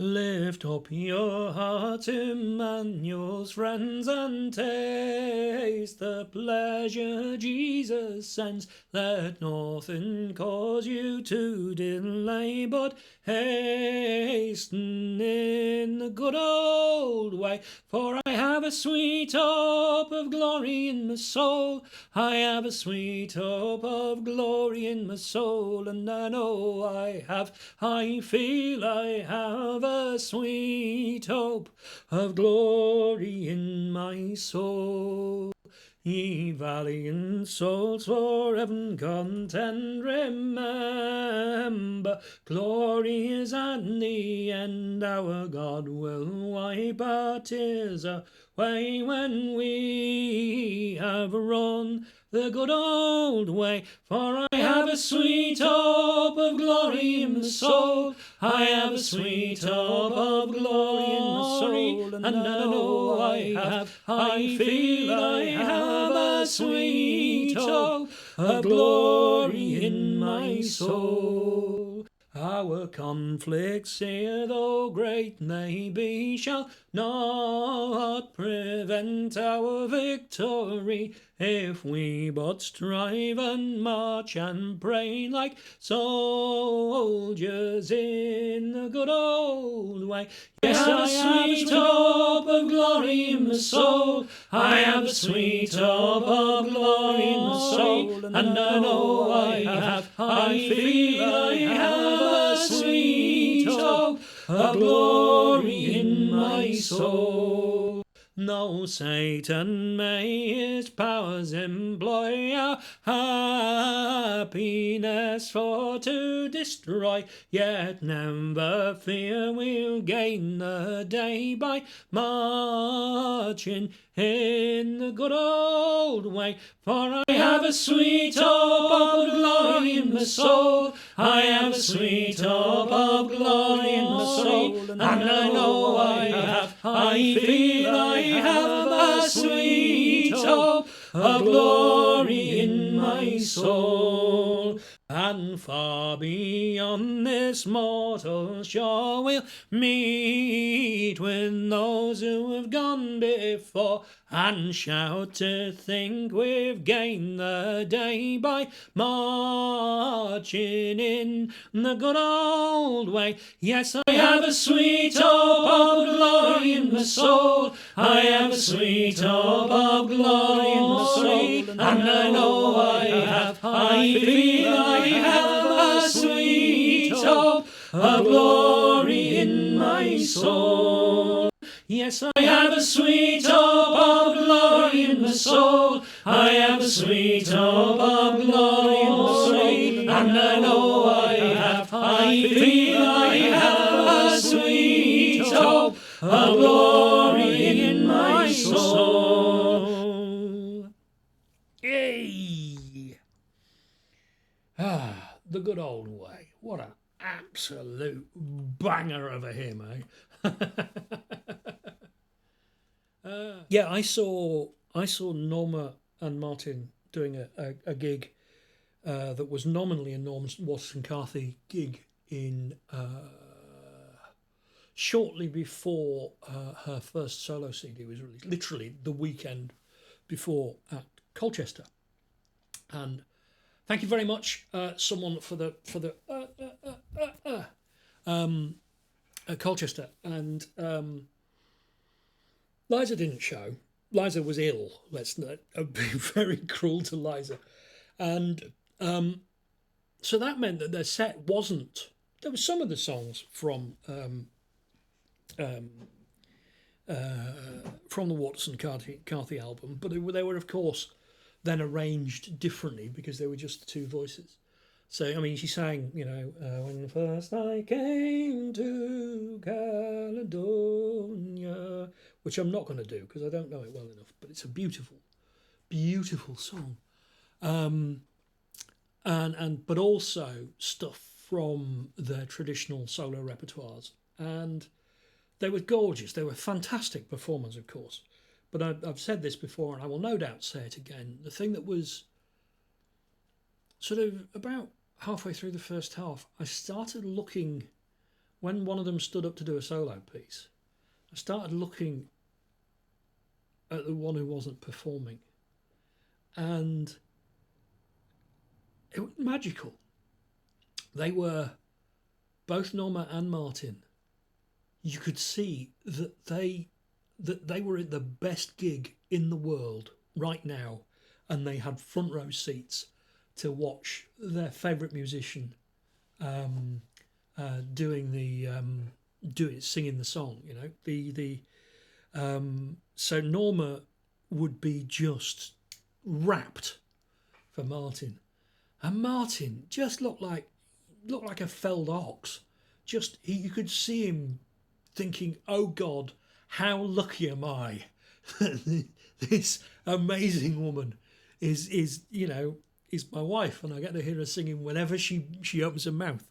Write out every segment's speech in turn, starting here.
Lift up your heart, Emmanuel's friends, and taste the pleasure Jesus sends. Let nothing cause you to delay, but hasten in the good old way. For I have a sweet hope of glory in my soul. I have a sweet hope of glory in my soul, and I know I feel I have a sweet hope of glory in my soul. Ye valiant souls, for heaven contend, remember, glory is at the end. Our God will wipe our tears away when we have run the good old way. For I have a sweet hope of glory in my soul. I have a sweet hope of glory in my soul, and I know I feel I have a sweet hope of glory in my soul. Our conflicts here, though great they be, shall not prevent our victory, if we but strive and march and pray like soldiers in the good old way. Yes, I have a sweet hope of glory in my soul. I have a sweet hope of glory in my soul, and I know I feel I have a sweet hope of glory in my soul. No Satan may his powers employ our happiness for to destroy, yet never fear we'll gain the day by marching in the good old way. For I have a sweet hope of glory in my soul. I have a sweet hope of glory in my soul, and I know I feel I have a sweet hope of glory in my soul. And far beyond this mortal shore we'll meet with those who have gone before, and shout to think we've gained the day by marching in the good old way. Yes, I have a sweet hope of glory in my soul. I have a sweet hope of glory in my soul, and I know I feel I have a sweet hope of glory in my soul. Yes, I have a sweet hope of glory in my soul. I have a sweet hope of glory in my soul, and I know I feel I have a sweet hope of glory in my soul. Yay! The good old way. What an absolute banger of a hymn, eh? Yeah, I saw Norma and Martin doing a gig that was nominally a Norm Watson Carthy gig in shortly before her first solo CD was released, literally the weekend before at Colchester. And thank you very much, someone for the Colchester. And Liza didn't show. Liza was ill. Let's not be very cruel to Liza. And so that meant that their set wasn't. There were some of the songs from the Watson Carthy album, but they were of course then arranged differently because they were just the two voices. So, I mean, she sang, when first I came to Caledonia, which I'm not going to do because I don't know it well enough, but it's a beautiful, beautiful song. But also stuff from their traditional solo repertoires. And they were gorgeous. They were fantastic performers, of course. But I've said this before, and I will no doubt say it again. The thing that was sort of about halfway through the first half, I started looking when one of them stood up to do a solo piece, I started looking at the one who wasn't performing, and it was magical. They were both Norma and Martin. You could see that they were at the best gig in the world right now, and they had front row seats to watch their favourite musician singing the song. You know, so Norma would be just rapt for Martin, and Martin just looked like a felled ox. You could see him thinking, "Oh God, how lucky am I that this amazing woman is my wife, and I get to hear her singing whenever she opens her mouth."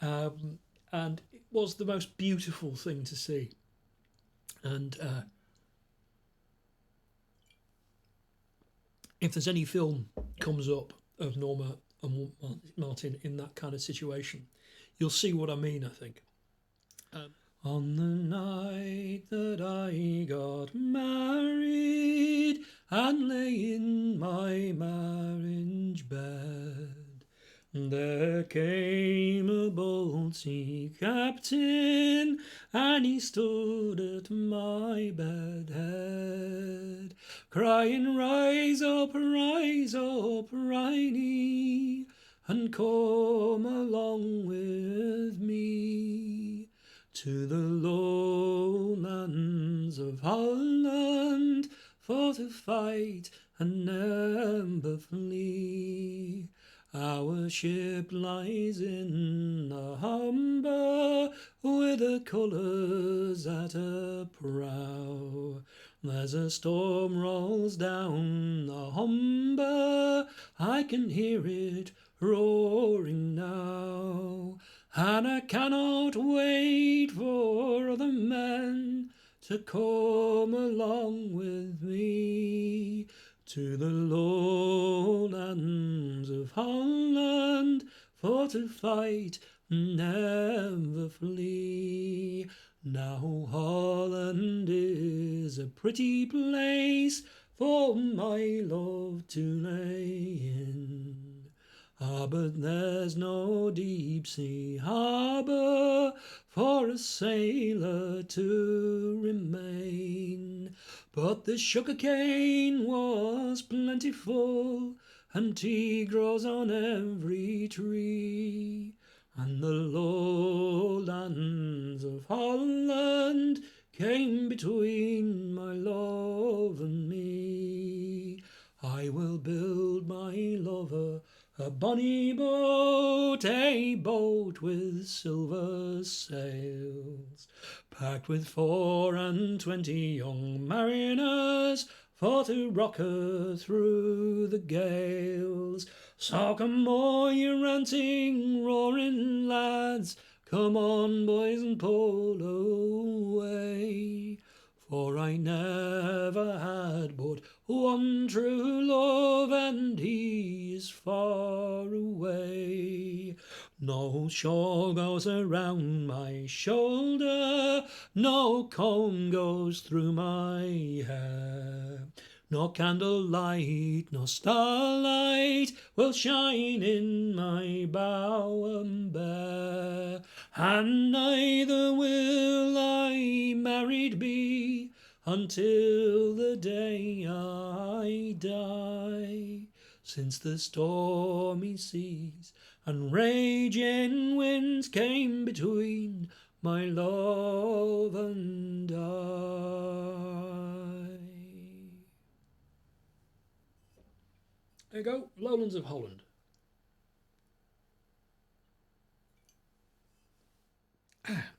And it was the most beautiful thing to see. And if there's any film comes up of Norma and Martin in that kind of situation, you'll see what I mean, I think. On the night that I got married and lay in my marriage bed, there came a bold sea captain, and he stood at my bed head, crying, rise up, Riney, and come along with me to the lowlands of Holland, for to fight and never flee. Our ship lies in the Humber, with the colours at her prow. There's a storm rolls down the Humber, I can hear it roaring now, and I cannot wait for other men to come along with me to the lowlands of Holland, for to fight and never flee. Now Holland is a pretty place for my love to lay in. Ah, but there's no deep sea harbour for a sailor to remain. But the sugar cane was plentiful, and tea grows on every tree, and the lowlands of Holland came between my love and me. I will build my lover a bonny boat, a boat with silver sails, packed with 24 young mariners, for to rock her through the gales. So come all you ranting, roaring lads, come on, boys, and pull away. For I never had but one true love, and he is far away. No shawl goes around my shoulder, no comb goes through my hair, nor candlelight nor starlight will shine in my bower bare, and neither will I married be until the day I die, since the stormy seas and raging winds came between my love and I. There you go, Lowlands of Holland.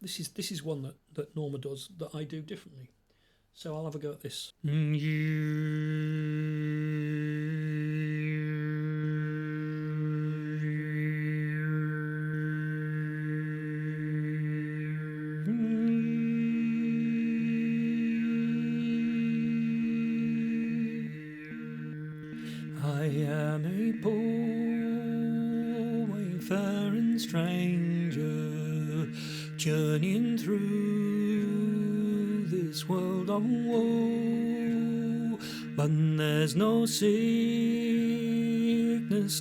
This is one that Norma does that I do differently. So I'll have a go at this. I am a poor wayfaring stranger, journeying through this world of woe, but there's no sickness,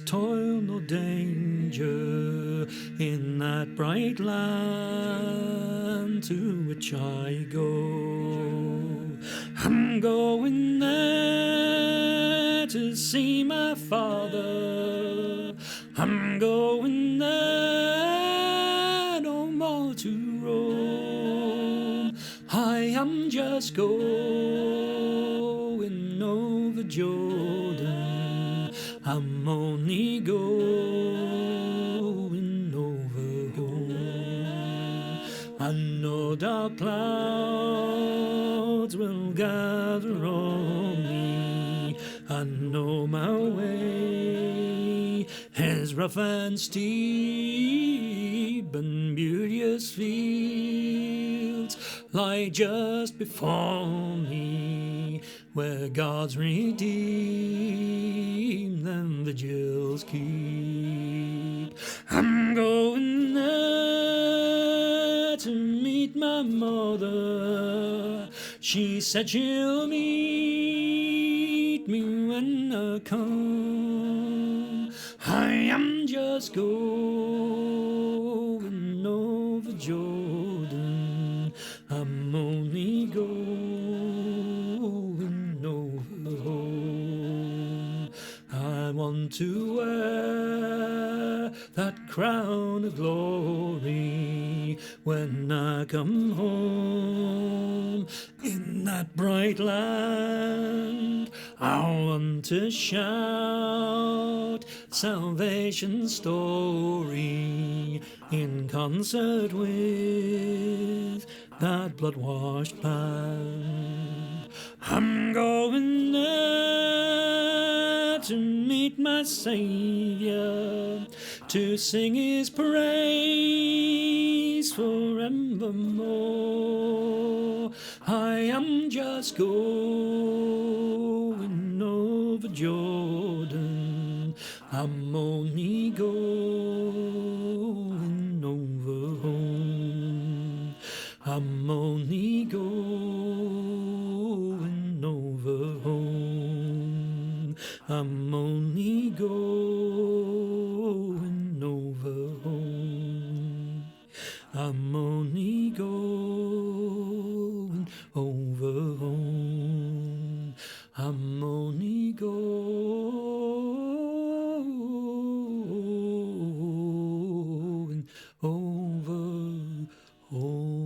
toil, nor danger in that bright land to which I go. I'm going there to see my Father. I'm going there no more to roam. I am just going over Jordan. I'm only going over home. I know dark clouds will gather on me. I know my way is rough and steep, and beauteous fields lie just before me, where God's redeemed them vigils keep. I'm going there to meet my mother. She said she'll meet me when I come. I am just going over Jordan. I'm only going over home. I want to wear that crown of glory when I come home. In that bright land, I want to shout salvation's story in concert with that blood-washed band. I'm going there to meet my Saviour, to sing his praise forevermore. I am just going over Jordan. I'm only going over home. I'm only going over home. I'm only going over home. I'm only going over home. I'm only going over home.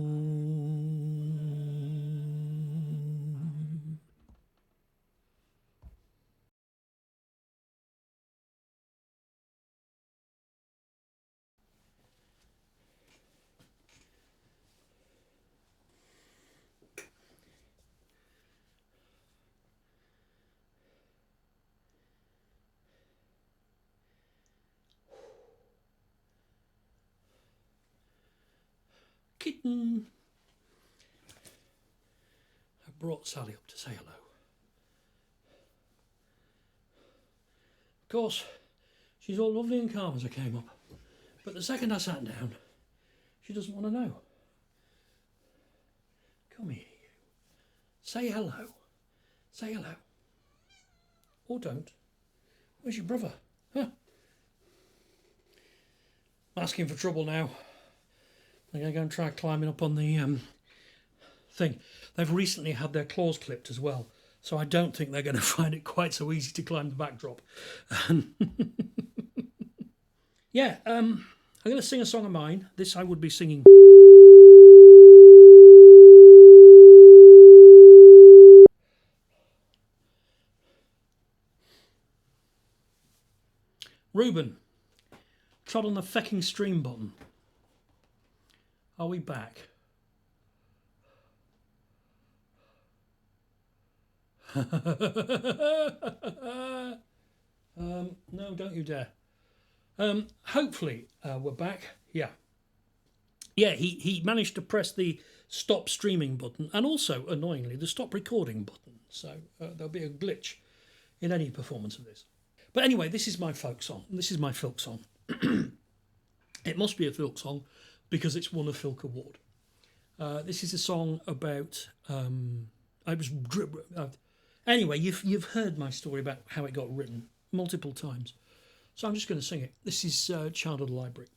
Kitten. I brought Sally up to say hello. Of course, she's all lovely and calm as I came up, but the second I sat down, she doesn't want to know. Come here, you. Say hello. Say hello. Or don't. Where's your brother? Huh? I'm asking for trouble now. I'm going to go and try climbing up on the thing. They've recently had their claws clipped as well, so I don't think they're going to find it quite so easy to climb the backdrop. Yeah, I'm going to sing a song of mine. This I would be singing. Reuben, trod on the fecking stream button. Are we back? No, don't you dare. Hopefully we're back. Yeah, he managed to press the stop streaming button and also, annoyingly, the stop recording button. So there'll be a glitch in any performance of this. But anyway, this is my folk song. This is my folk song. It must be a folk song because it's won a Filk Award. This is a song about anyway, you've heard my story about how it got written multiple times, so I'm just going to sing it. This is Child of the Library.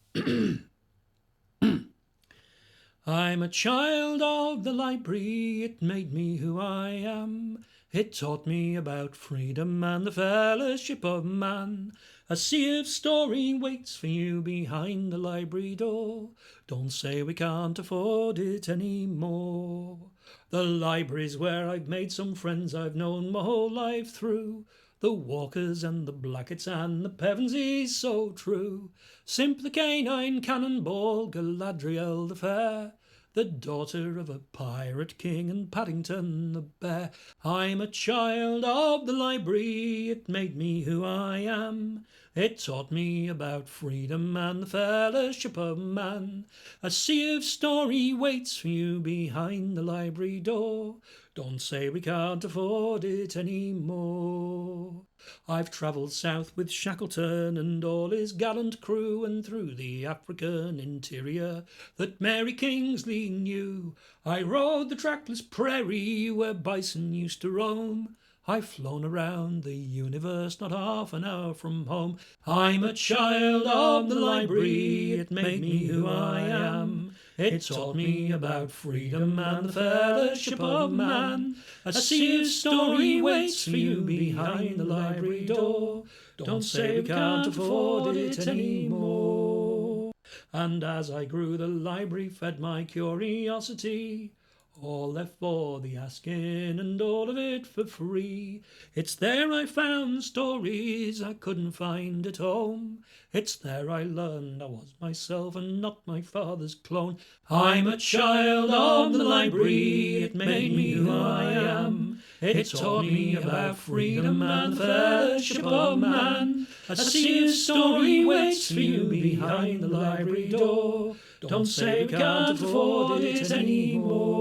I'm a child of the library, it made me who I am. It taught me about freedom and the fellowship of man. A sea of story waits for you behind the library door. Don't say we can't afford it anymore. The library's where I've made some friends I've known my whole life through. The Walkers and the Blacketts and the Pevensies so true. Simple Canine Cannonball, Galadriel the fair, the daughter of a pirate king, and Paddington the bear. I'm a child of the library, it made me who I am. It taught me about freedom and the fellowship of man. A sea of story waits for you behind the library door. Don't say we can't afford it anymore. I've travelled south with Shackleton and all his gallant crew, and through the African interior that Mary Kingsley knew. I rode the trackless prairie where bison used to roam. I've flown around the universe not half an hour from home. I'm a child of the library, it made me who I am. It taught me about freedom and the fellowship of man. A sea of story waits for you behind the library door. Don't say we can't afford it anymore. And as I grew, the library fed my curiosity. All left for the asking and all of it for free. It's there I found stories I couldn't find at home. It's there I learned I was myself and not my father's clone. I'm a child of the library, it made me who I am. It taught me about freedom and the fellowship of man. A sea of story waits for you behind the library door. Don't say we can't afford it anymore.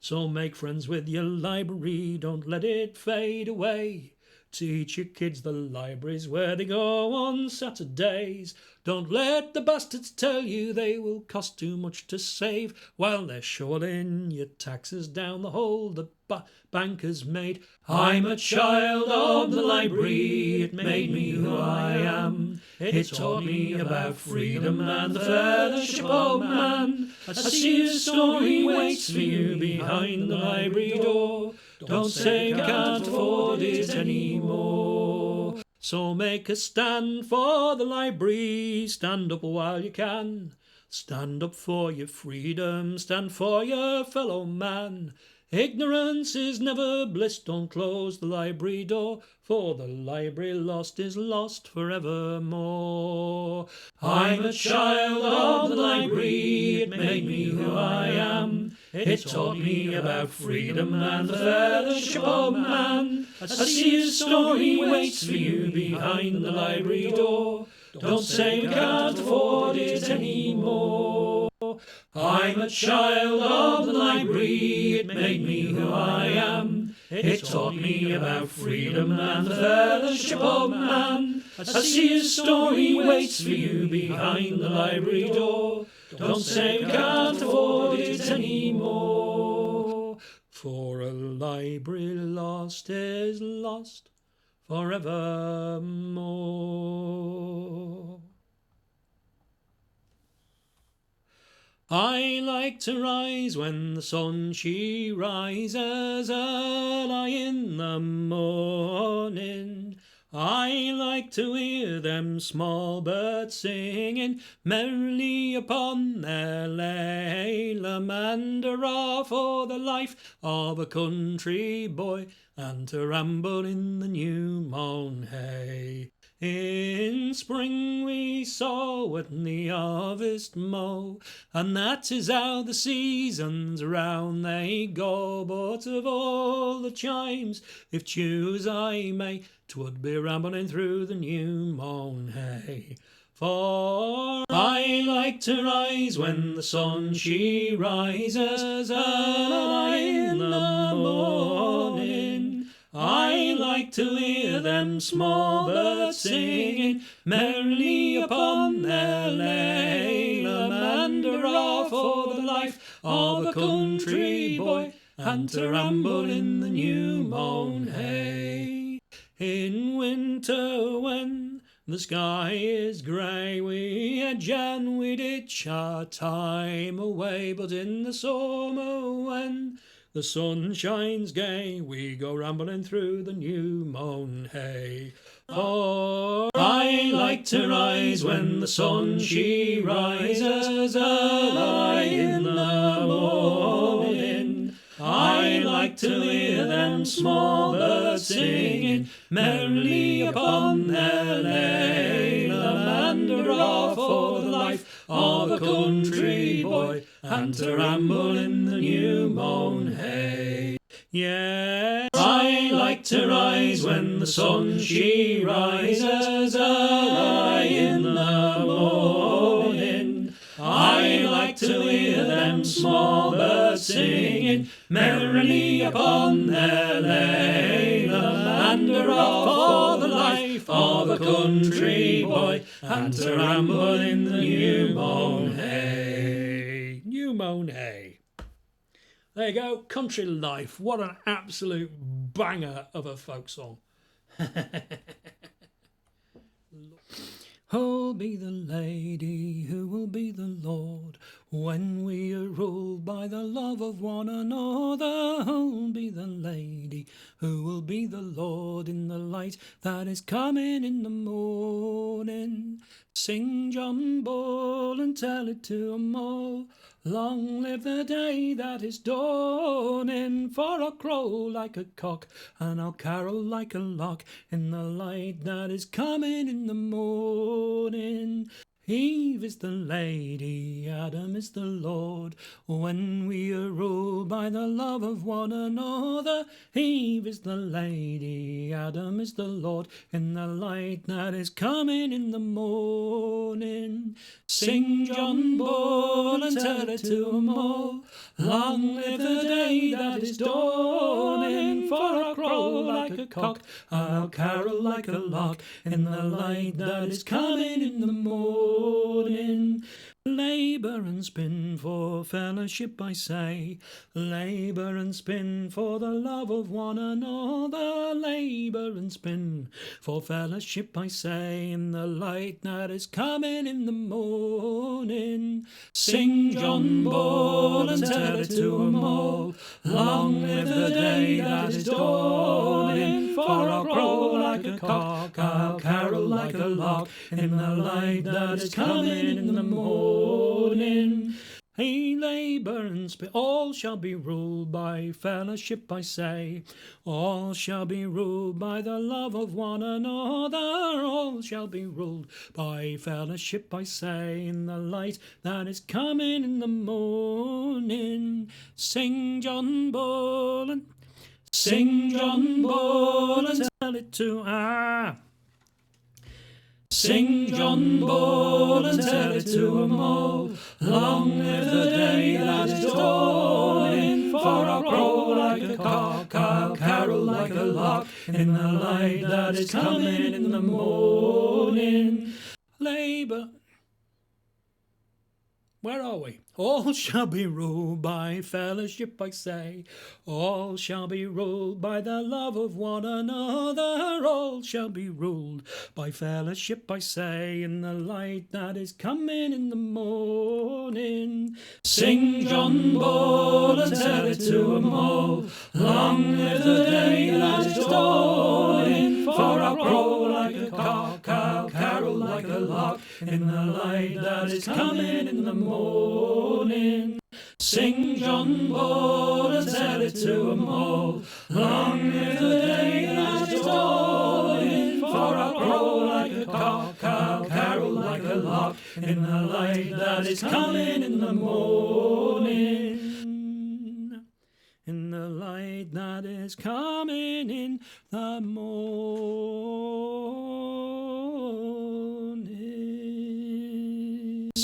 So make friends with your library, don't let it fade away. Teach your kids the library's where they go on Saturdays. Don't let the bastards tell you they will cost too much to save, while they're shoveling your taxes down the hole the bankers made. I'm a child of the library, it made me who I am. It taught me about freedom and the fellowship of man. A sea of story waits for you behind the library door. Don't say we can't afford it anymore. So make a stand for the library, stand up while you can. Stand up for your freedom, stand for your fellow man. Ignorance is never bliss, don't close the library door, for the library lost is lost forevermore. I'm a child of the library, it made me who I am. It taught me about freedom and the fellowship of man. A sea of story waits for you behind the library door. Don't say we can't afford it anymore. I'm a child of the library, it made me who I am. It taught me about freedom and the fellowship of man. A sea of story waits for you behind the library door. Don't say we can't afford it anymore. For a library lost is lost forevermore. I like to rise when the sun she rises early in the morning. I like to hear them small birds singing merrily upon their laylamanderah for the life of a country boy, and to ramble in the new mown hay. In spring we sow and the harvest mow, and that is how the seasons round they go. But of all the chimes, if choose I may, 'twould be rambling through the new mown hay. For I like to rise when the sun she rises early in the morning. I like to hear them small birds singing merrily upon their laylamanderah and hurrah for the life of a country boy, and to ramble in the new mown hay. In winter when the sky is grey, we edge and we ditch our time away, but in the summer when the sun shines gay, we go rambling through the new mown hay. For I like to rise when the sun she rises early in the morning. I like to hear them small birds singing merrily upon their lalum, and hurrah for the life of a country boy, and to ramble in the new mown hay. Yes, I like to rise when the sun she rises early in the morning. I like to hear them small birds singing merrily upon their lalum, and hurrah for the life of a country boy, and to ramble in the new mown hay. New mown hay. There you go, Country Life. What an absolute banger of a folk song. Who'll be the lady, who will be the lord, when we are ruled by the love of one another? Who'll be the lady, who will be the lord, in the light that is coming in the morning? Sing John Bull and tell it to 'em all. Long live the day that is dawning, for I'll crow like a cock and I'll carol like a lark in the light that is coming in the morning. Eve is the lady, Adam is the Lord, when we are ruled by the love of one another. Eve is the lady, Adam is the Lord, in the light that is coming in the morning. Sing John Bull and tell it to 'em all. Long live the day that is dawning, for I'll crow like a cock and I'll carol like a lark in the light that is coming in the morning. Labour and spin for fellowship, I say. Labour and spin for the love of one another. Labour and spin for fellowship, I say, in the light that is coming in the morning. Sing John Bull and tell it to 'em all. Long live the day that is dawning, for I'll crow like a cock, I'll carol like a lark in the light that is coming in the morning. Hey, labour and spin, all shall be ruled by fellowship, I say. All shall be ruled by the love of one another. All shall be ruled by fellowship, I say, in the light that is coming in the morning. Sing John Bull and sing John Bull and tell it to Sing John Bull and tell it to 'em all. Long live the day that is dawning, for I'll crow like a cock, I'll carol like a lark in the light that is coming in the morning. Labour. Where are we? All shall be ruled by fellowship, I say. All shall be ruled by the love of one another. All shall be ruled by fellowship, I say, in the light that is coming in the morning. Sing John Bull and tell it to 'em all. Long live the day that is dawning, for I'll crow like a cock, I'll carol like a lark in the light that is coming in the morning. Sing John Bull and tell it to 'em all. Long live the day that is dawning, for I'll crow like a cock, I'll carol like a lark in the light that is coming in the morning. In the light that is coming in the morning.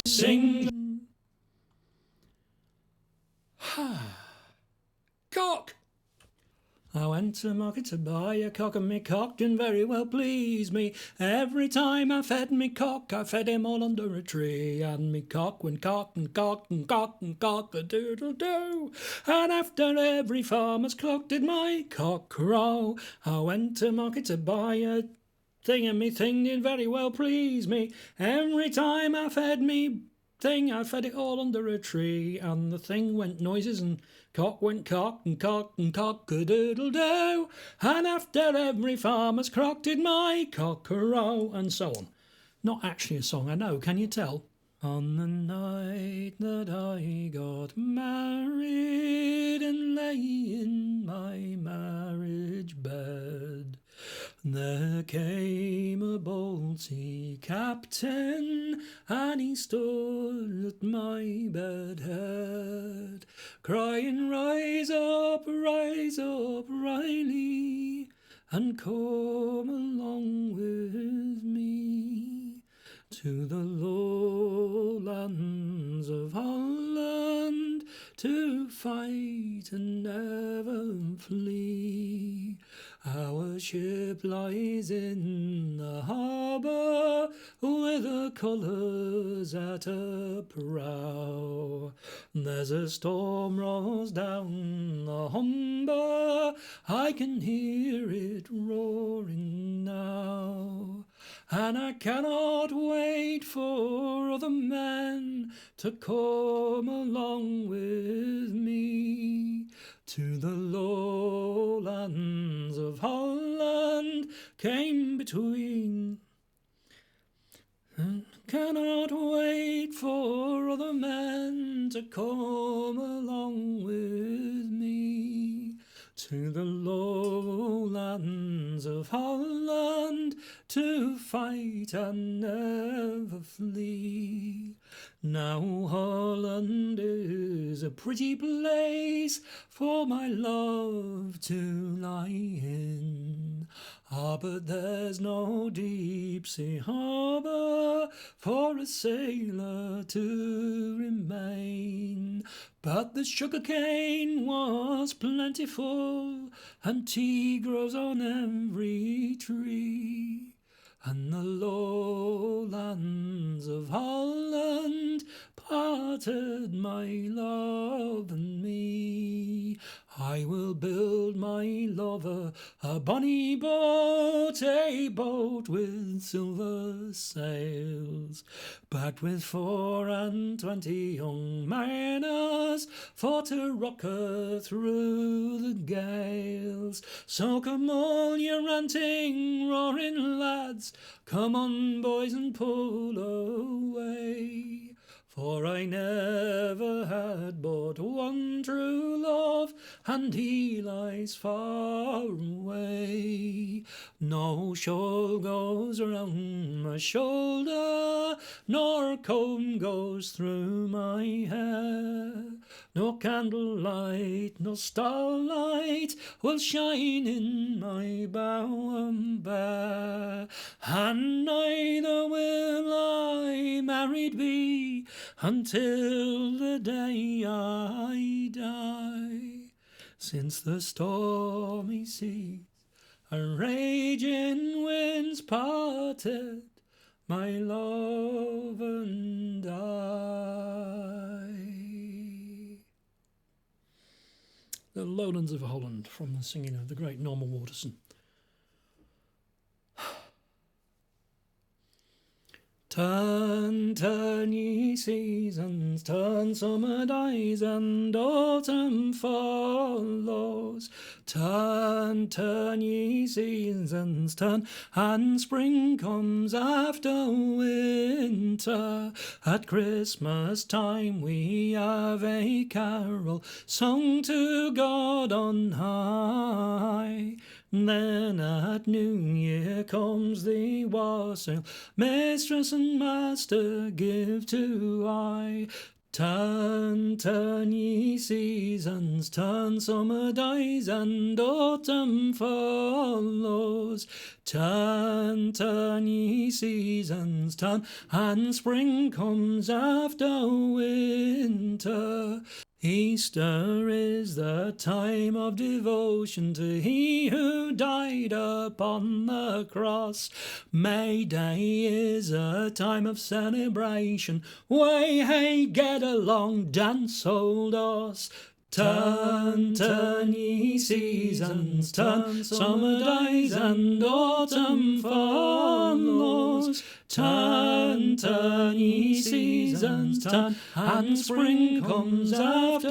Sing cock. I went to market to buy a cock, and me cock didn't very well please me. Every time I fed me cock, I fed him all under a tree, and me cock went cock and cock and cock and cock a doodle doo. And after every farmer's clock did my cock crow. I went to market to buy a thing, and me thing didn't very well please me. Every time I fed me thing, I fed it all under a tree, and the thing went noises, and cock went cock and cock and cock-a-doodle-doo. And after every farmer's crock did my cock crow, and so on. Not actually a song, I know, can you tell? On the night that I got married and lay in my marriage bed, there came a bold sea captain, and he stood at my bed head, crying, rise up, Riley, and come along with me to the lowlands of Holland, to fight and never flee. Our ship lies in the harbour, with her colours at her prow. There's a storm rolls down the Humber, I can hear it roaring now. And I cannot wait for other men to come along with me to the lowlands of Holland, came between. And cannot wait for other men to come along with me to the lowlands of Holland, to fight and never flee. Now Holland is a pretty place for my love to lie in. Ah, but there's no deep sea harbour for a sailor to remain. But the sugar cane was plentiful, and tea grows on every tree. And the lowlands of Holland parted my love and me. I will build my lover a bonny boat, a boat with silver sails, backed with 24 young mariners, for to rock her through the gales. So come all you ranting, roaring lads, come on, boys, and pull away. For I never had but one true love, and he lies far away. No shawl goes round my shoulder, nor comb goes through my hair, nor candlelight, nor starlight will shine in my bower bare, and neither will I married be until the day I die. Since the stormy seas and raging winds parted my love and I. The Lowlands of Holland, from the singing of the great Norman Waterson. Turn, turn, ye seasons, turn, summer dies and autumn follows. Turn, turn, ye seasons, turn, and spring comes after winter. At Christmas time we have a carol sung to God on high. Then at New Year comes the wassail, mistress and master give to I. Turn, turn, ye seasons, turn, summer dies and autumn follows. Turn, turn, ye seasons, turn, and spring comes after winter. Easter is the time of devotion to He who died upon the cross. May Day is a time of celebration. Way, hey, get along, dance, old horse. Turn, turn, ye seasons, turn, summer dies and autumn follows. Turn, turn, ye seasons, turn, and spring comes after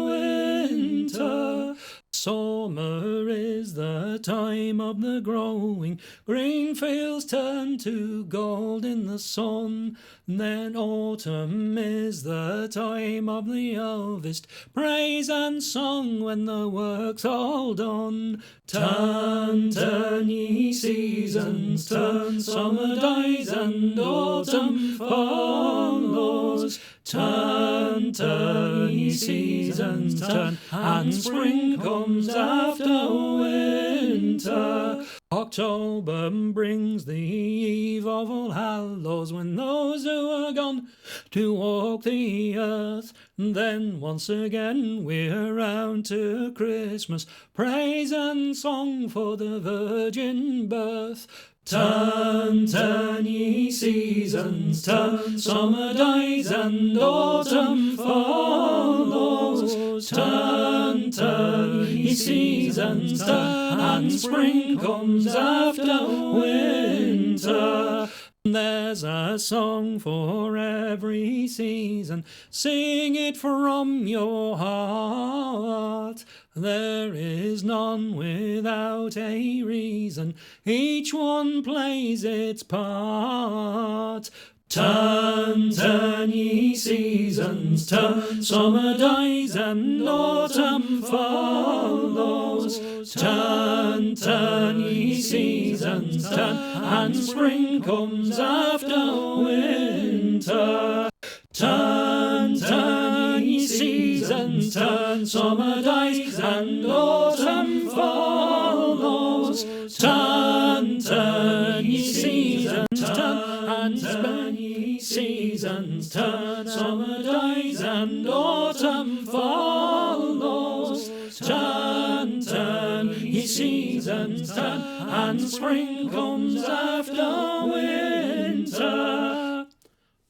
winter. Summer is the time of the growing, green fields turn to gold in the sun. Then autumn is the time of the harvest, praise and song when the work's all done. Turn, turn, ye seasons, turn, summer dies and autumn follows. Turn, turn, ye seasons, turn, and spring comes after winter. October brings the eve of All Hallows, when those who are gone to walk the earth. Then once again we're round to Christmas, praise and song for the virgin birth. Turn, turn, ye seasons, turn, summer dies and autumn follows. Turn, turn, ye seasons, turn, and spring comes after winter. There's a song for every season, sing it from your heart. There is none without a reason, each one plays its part. Turn, turn, ye seasons, turn, summer dies and autumn follows. Turn, turn, ye seasons, turn, and spring comes after winter. Turn, turn, ye seasons, turn, summer dies and autumn follows. Turn, turn, ye seasons, turn, and spring, ye seasons, turn, summer dies and autumn follows. Turn, turn, ye seasons, turn, and spring comes after winter.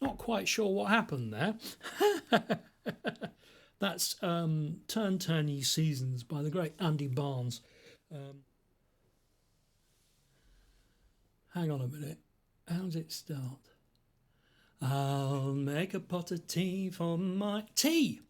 Not quite sure what happened there. That's Turn, Turn, Ye Seasons by the great Andy Barnes. Hang on a minute. How does it start? I'll make a pot of tea for my... Tea!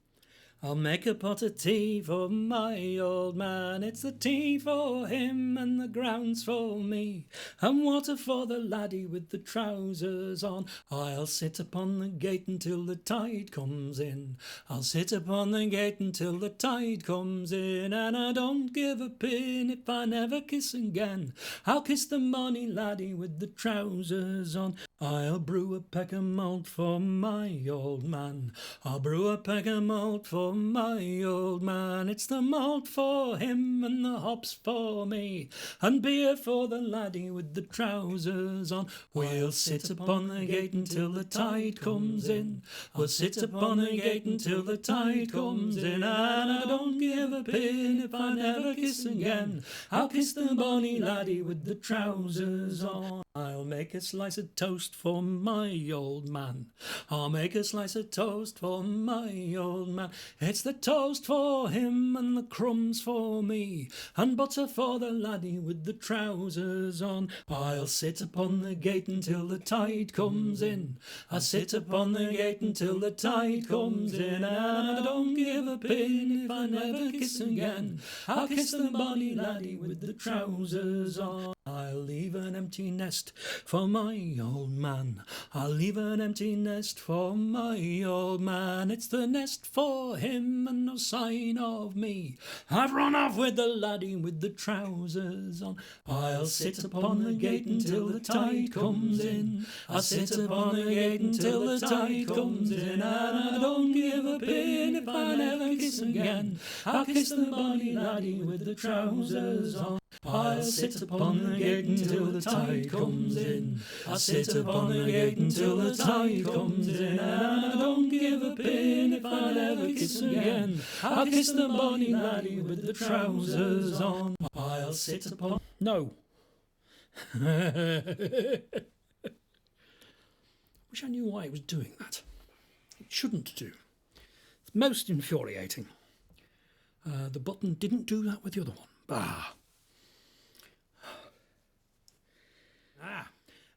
I'll make a pot of tea for my old man. It's the tea for him and the grounds for me, and water for the laddie with the trousers on. I'll sit upon the gate until the tide comes in. I'll sit upon the gate until the tide comes in, and I don't give a pin if I never kiss again. I'll kiss the bonny laddie with the trousers on. I'll brew a peck of malt for my old man. I'll brew a peck of malt for my old man. It's the malt for him and the hops for me, and beer for the laddie with the trousers on. We'll sit upon the gate until the tide comes in. We'll sit upon the gate until the tide comes in, and I don't give a pin if I never kiss again. I'll kiss the bonny laddie with the trousers on. I'll make a slice of toast for my old man. I'll make a slice of toast for my old man. It's the toast for him and the crumbs for me, and butter for the laddie with the trousers on. I'll sit upon the gate until the tide comes in. I'll sit upon the gate until the tide comes in, and I don't give a pin if I never kiss again. I'll kiss the bonny laddie with the trousers on. I'll leave an empty nest for my old man. I'll leave an empty nest for my old man. It's the nest for him and no sign of me. I've run off with the laddie with the trousers on. I'll sit upon the gate until the tide comes in. I'll sit upon the gate until the tide comes in, and I don't give a pin if I never kiss again. I'll kiss the bonny laddie with the trousers on. I'll sit upon the gate until the tide comes in. I'll sit upon the gate until the tide comes in. And I don't give a pin if I never kiss again. I'll kiss the bonny laddie with the trousers on. I'll sit upon... No. Wish I knew why it was doing that. It shouldn't do. It's most infuriating. The button didn't do that with the other one. Bah.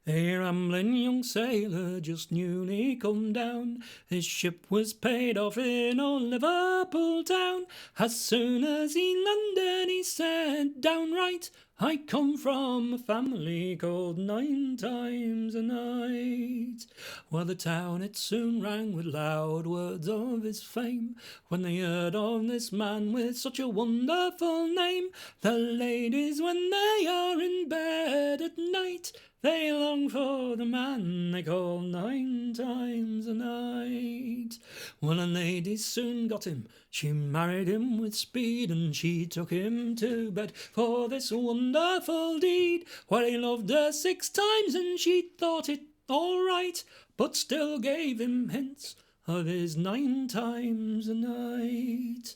A rambling young sailor just newly come down. His ship was paid off in old Liverpool town. As soon as he landed he said downright, I come from a family called 9 times a night. Well, the town it soon rang with loud words of his fame, when they heard of this man with such a wonderful name. The ladies, when they are in bed at night, they long for the man they call 9 times a night. Well, a lady soon got him, she married him with speed, and she took him to bed for this wonderful deed. Well, he loved her 6 times and she thought it all right, but still gave him hints of his 9 times a night.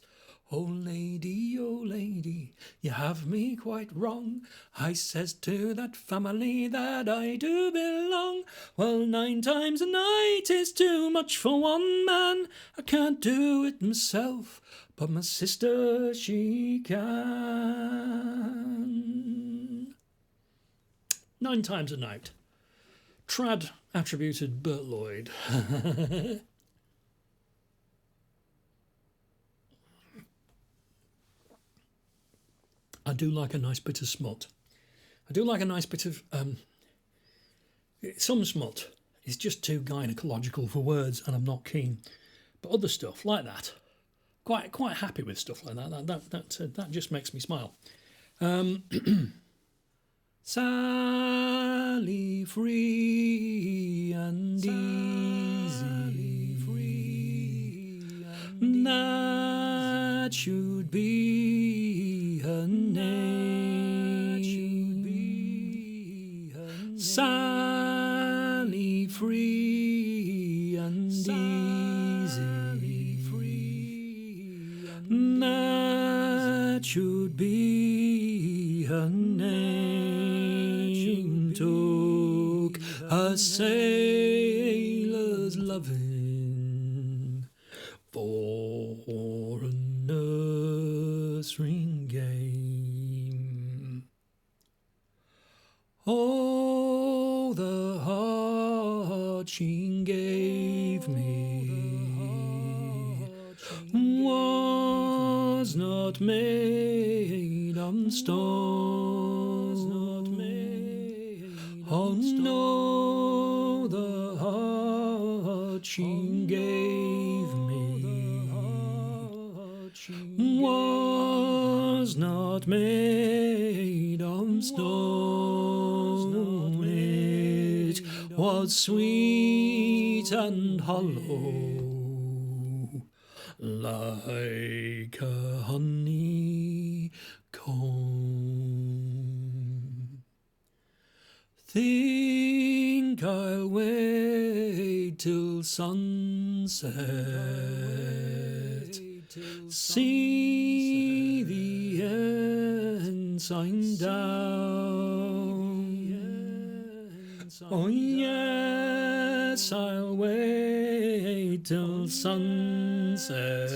Oh lady, you have me quite wrong. I says to that family that I do belong. Well, 9 times a night is too much for one man. I can't do it myself, but my sister, she can. 9 times a night. Trad attributed Bert Lloyd. I do like a nice bit of smut. I do like a nice bit of... some smut is just too gynecological for words, and I'm not keen. But other stuff like that, quite happy with stuff like that. That just makes me smile. Sally free and easy, that should be her name. Sally free and easy, that should be her name. Took a sailor's loving for a nursery game. Oh, the heart she gave me was not made of stone. Oh no, the heart she gave me was not made of stone. It was sweet and hollow, like a honeycomb. Think I'll wait till sunset, see the ensign down. Oh yes, I'll wait till sunset,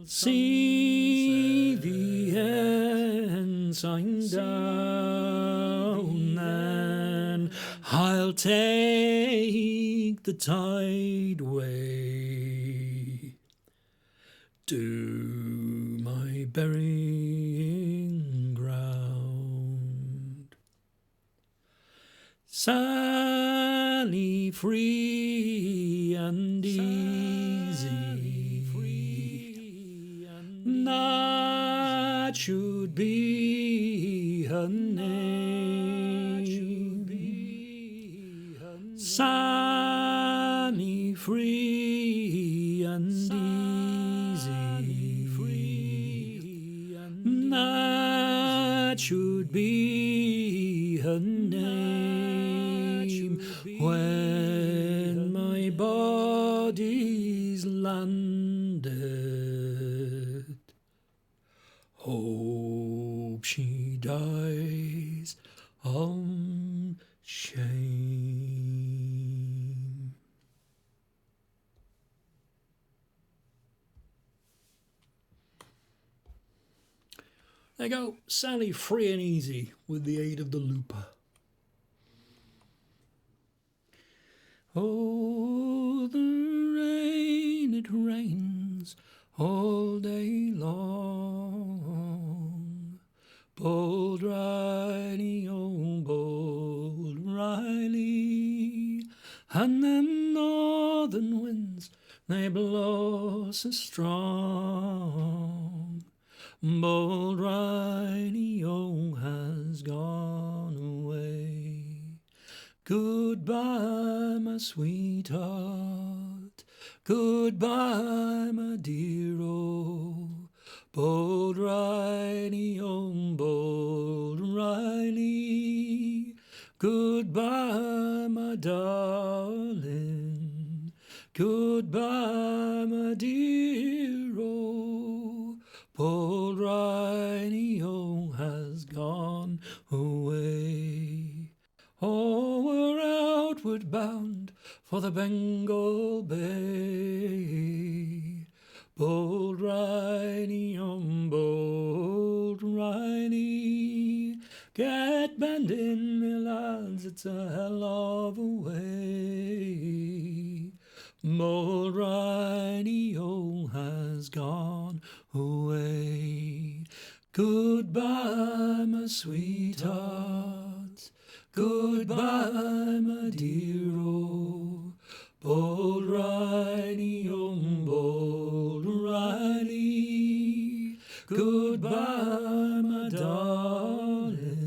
see the ensign down, and I'll take the tideway to my burying ground. Sally free and easy, that should be her name. Sally free and easy, that would be her name when my body's landed. Hope she dies of shame. There you go, Sally free and easy with the aid of the looper. Oh, the rain, it rains all day long. Bold Riley, oh, bold Riley, and them northern winds, they blow so strong. Bold Riley, oh, has gone away. Goodbye, my sweetheart, goodbye, my dear, oh, bold Riley, oh, bold Riley, goodbye, my darling, goodbye, my dear, oh, bold Riley, oh, has gone away. Oh, we're outward bound for the Bengal Bay. Bold Riley, bold Riley, get bending, me lads, it's a hell of a way. Bold Riley, has gone away. Goodbye, my sweetheart, goodbye, my dear, oh, bold Riley, bold Riley, goodbye, my darling,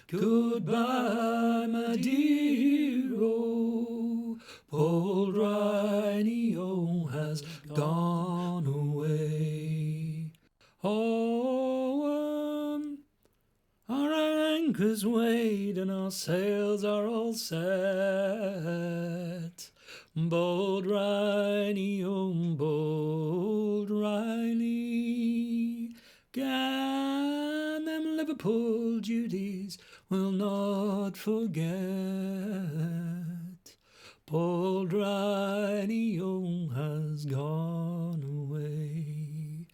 goodbye, my dear, oh, bold Riley, has gone away. Oh, our anchors weighed and our sails are all set. Bold Riley, bold Riley, can them Liverpool duties will not forget. Bold Riley, has gone away.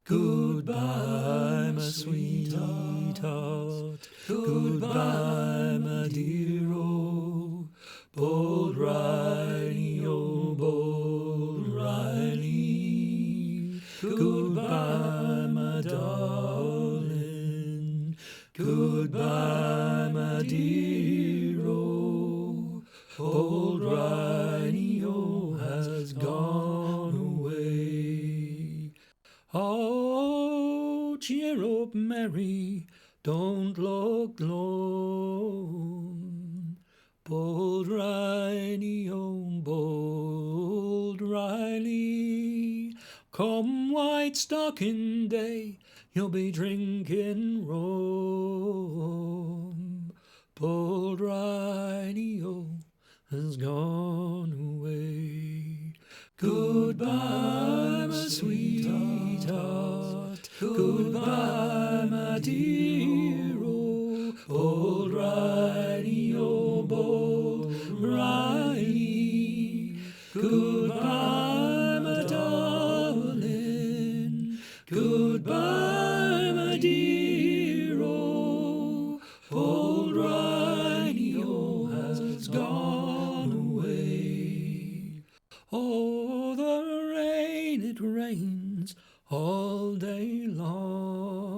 Goodbye, my sweetheart, goodbye, my dear, oh, bold Riley, bold Riley, goodbye, my darling, goodbye, my dear, oh, bold Riley, has gone away. Oh, cheer up, Mary, don't look lone. Bold Riley, bold Riley, come White Stocking Day, you'll be drinking rum. Bold Riley, has gone away. Goodbye, my sweetheart, goodbye, my dear, oh, bold Riley, bold Riley, goodbye, my darling, goodbye, my dear, oh, bold Riley, has gone away. Oh, the rain, it rains all day long.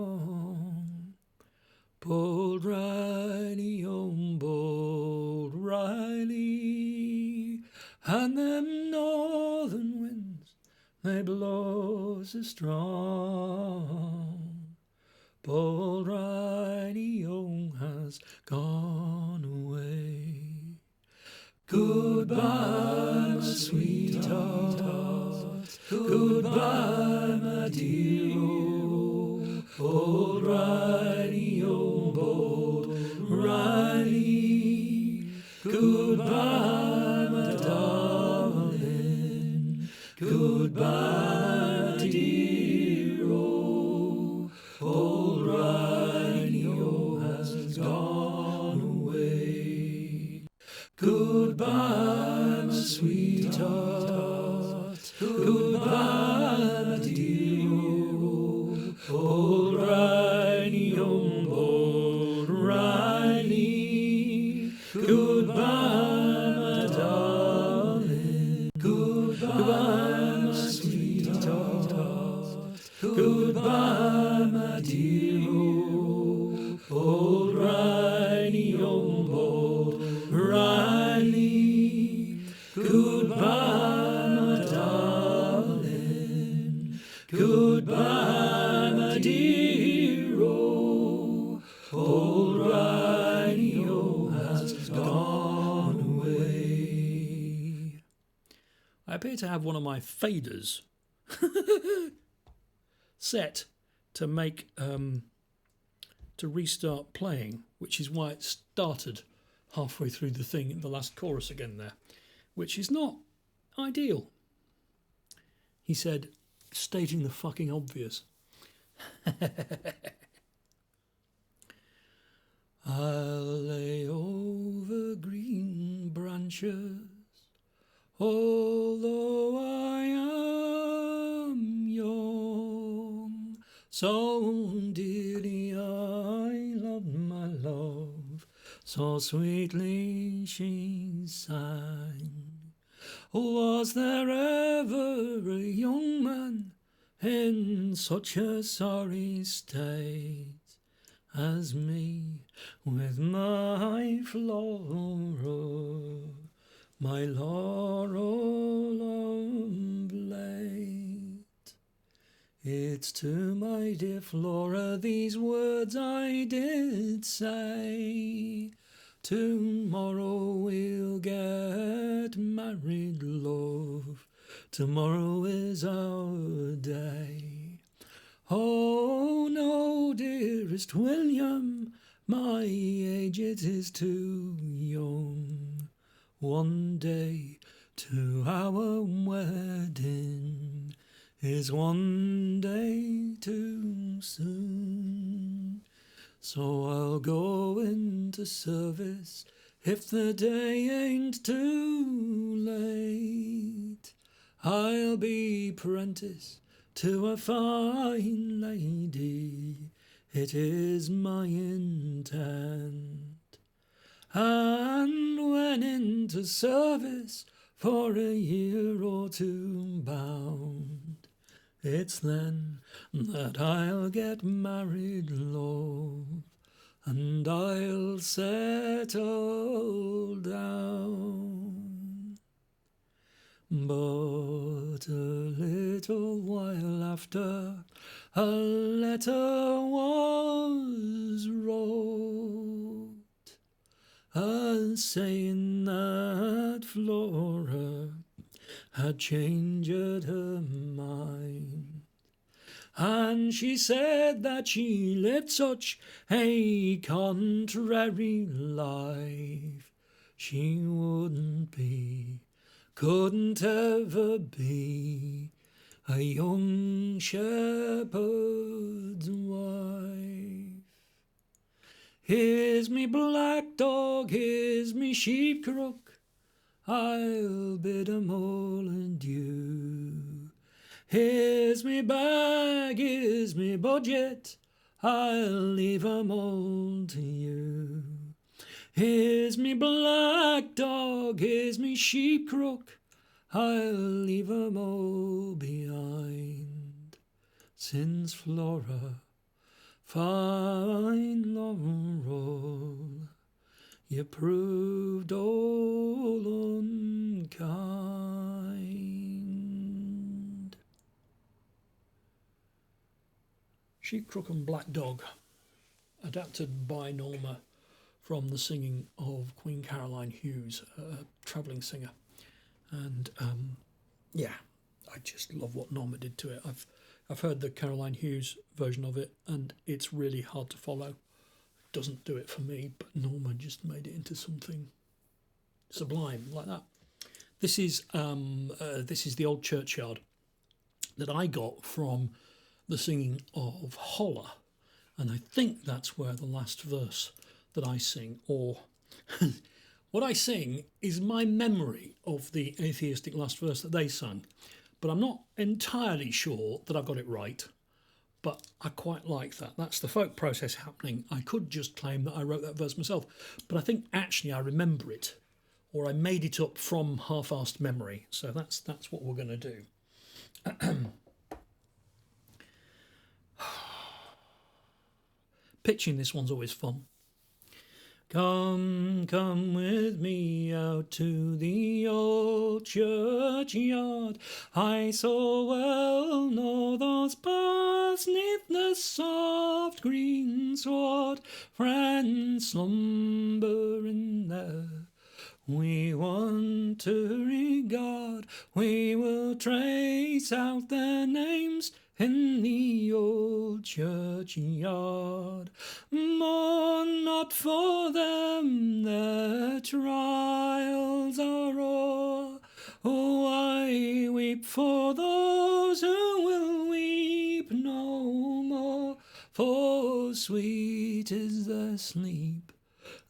Bold Riley, bold Riley, and them northern winds, they blow so strong. Bold Riley, has gone away. Goodbye, my sweetheart, goodbye, my dear, old Riley, Goodbye, my dear old Riley, old Riley. Goodbye, my darling. Goodbye, my dear old Riley, has gone away. I appear to have one of my faders set to make to restart playing, which is why it started halfway through the thing in the last chorus again there, which is not ideal. He said, stating the fucking obvious. I'll lay over green branches, although I am young, so dearly I loved my love, so sweetly she sang. Was there ever a young man in such a sorry state as me, with my Flora, my laurel oblate? It's to my dear Flora these words I did say. Tomorrow we'll get married, love. Tomorrow is our day. Oh no, dearest William, my age it is too young. One day to our wedding is one day too soon. So I'll go into service if the day ain't too late. I'll be prentice to a fine lady, it is my intent. And when into service for a year or two bound, it's then that I'll get married, love, and I'll settle down. But a little while after, a letter was wrote, saying that Flora had changed her mind, and she said that she lived such a contrary life, she couldn't ever be a young shepherd's wife. Here's me black dog, here's me sheep crook, I'll bid 'em all adieu. Here's me bag, here's me budget, I'll leave 'em all to you. Here's me black dog, here's me sheep crook, I'll leave 'em all behind. Since Flora, fine Laurel, you proved all unkind. Sheep, Crook and Black Dog, adapted by Norma from the singing of Queen Caroline Hughes, a travelling singer. And yeah, I just love what Norma did to it. I've heard the Caroline Hughes version of it, and it's really hard to follow. Doesn't do it for me, but Norma just made it into something sublime like that. This is the old churchyard that I got from the singing of Holler, and I think that's where the last verse that I sing, or what I sing, is my memory of the atheistic last verse that they sang, but I'm not entirely sure that I've got it right. But I quite like that. That's the folk process happening. I could just claim that I wrote that verse myself, but I think actually I remember it, or I made it up from half-assed memory. So that's what we're going to do. Pitching this one's always fun. Come, come with me out to the old churchyard. I so well know those paths neath the soft green sward. Friends slumber in there we want to regard. We will trace out their names in the old churchyard. Mourn not for them, their trials are o'er. Oh, I weep for those who will weep no more, for sweet is their sleep,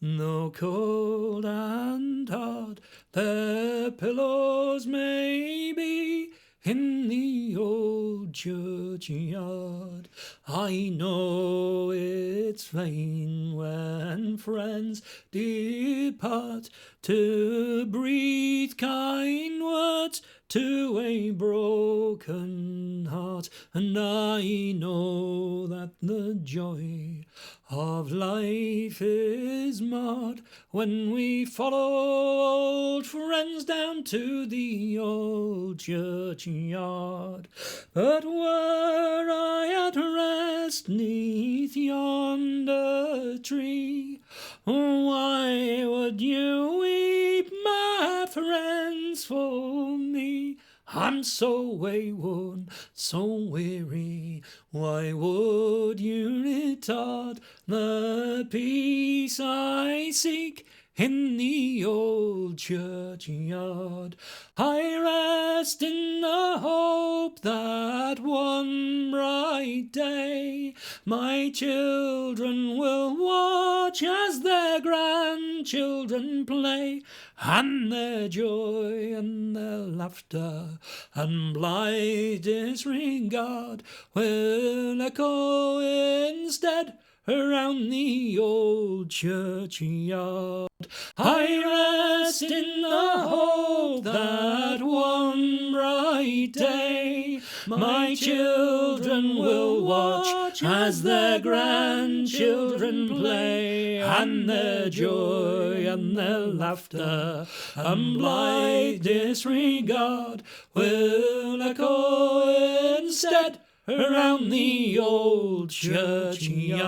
though cold and hard their pillows may be in the old churchyard. I know it's vain when friends depart to breathe kind words to a broken heart, and I know that the joy of life is marred when we follow old friends down to the old churchyard. But were I at rest neath yonder tree, why would you weep, my friends, for me? I'm so wayworn, so weary, why would you retard the peace I seek in the old churchyard? I rest in the hope that one bright day my children will watch as their grandchildren play, and their joy and their laughter and blithe disregard will echo instead around the old churchyard. I rest in the hope that one bright day my children will watch as their grandchildren play, and their joy and their laughter and blithe disregard will echo instead around the old churchyard.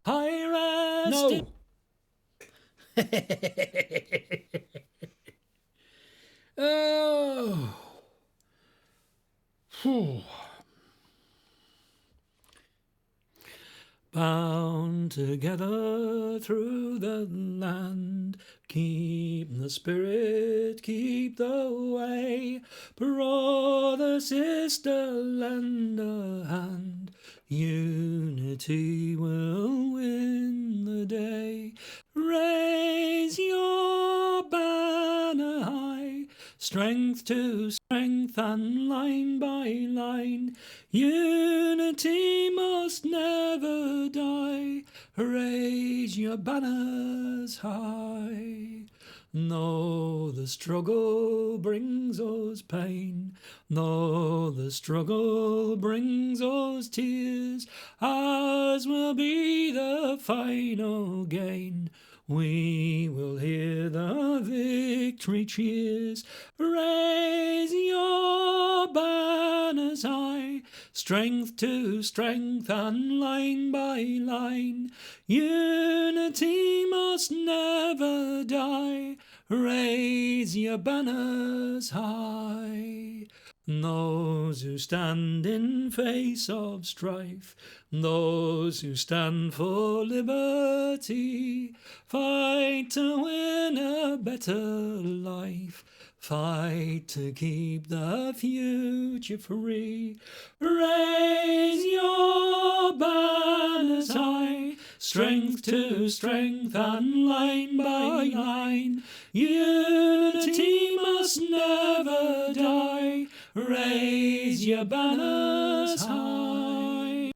I rest Oh. Whew. Bound together through the land, keep the spirit, keep the way. Brother, sister, lend a hand. Unity will win the day. Raise your banner high, strength to strength and line by line. Unity must never die. Raise your banners high. Though the struggle brings us pain, though the struggle brings us tears, ours will be the final gain. We will hear the victory cheers. Raise your banners high, strength to strength and line by line. Unity must never die. Raise your banners high. Those who stand in face of strife, those who stand for liberty, fight to win a better life, fight to keep the future free. Raise your banners high, strength to strength and line by line. Unity must never die. Raise your banners high.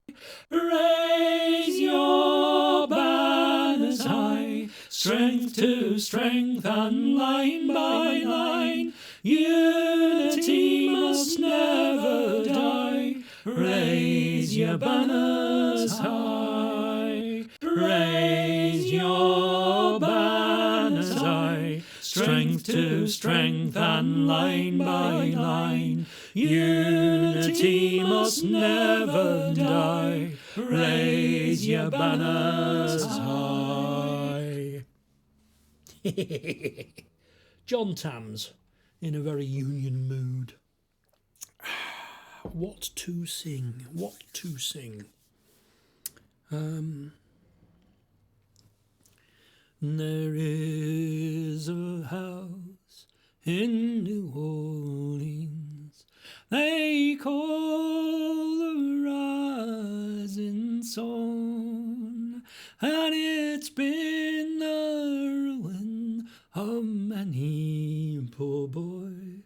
Raise your banners high, strength to strength and line by line. Unity must never die. Raise your banners banners high, raise your banners high, strength to strength and line by line, unity must never die, raise your banners high. John Tams, in a very Union mood. What to sing? What to sing? There is a house in New Orleans they call the Rising Sun, and it's been the ruin of many a poor boy.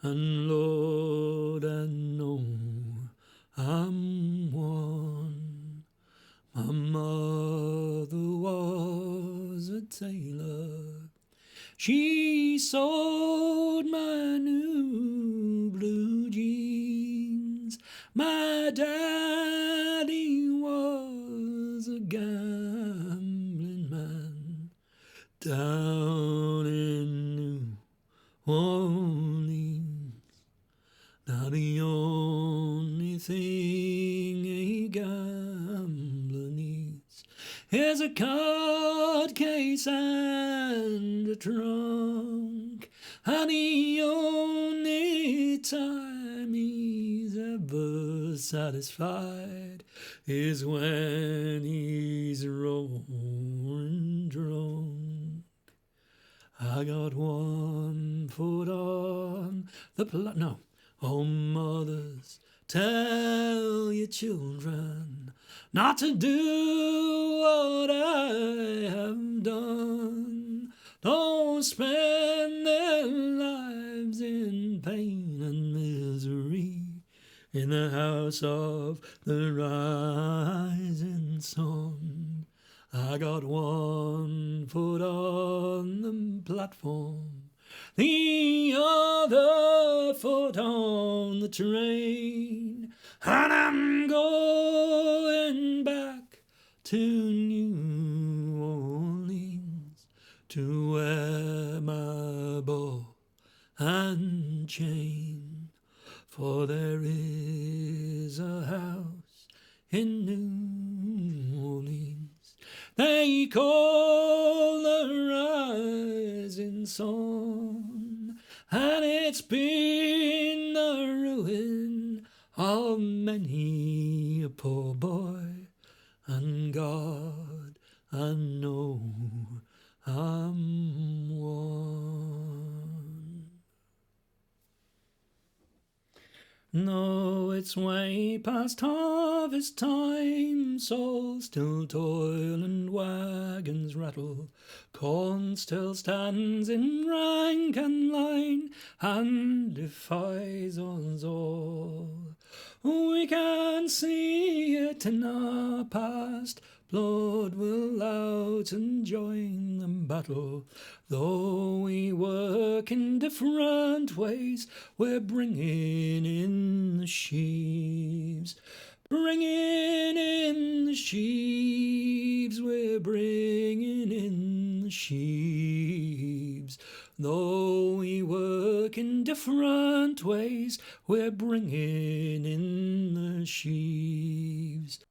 And Lord, I know I'm one. My mother was a tailor. She sewed my new blue jeans. My daddy was a gambling man down in New Orleans. Now the only thing a gambler needs is a card case and a trunk, and the only time he's ever satisfied is when he's roaring drunk. I got one foot on the Oh, mothers, tell your children not to do what I have done. Don't spend their lives in pain and misery in the house of the rising sun. I got one foot on the platform, the other foot on the train, and I'm going back to New Orleans to wear my ball and chain, for there is a house in New Orleans they call the Rising Sun, and it's been the ruin of many a poor boy. And God, I know I'm one. No, it's way past harvest time, souls still toil and wagons rattle, corn still stands in rank and line and defies us all. We can see it in our past, blood will out and join the battle. Though we work in different ways, we're bringing in the sheaves. Bringing in the sheaves, we're bringing in the sheaves. Though we work in different ways, we're bringing in the sheaves.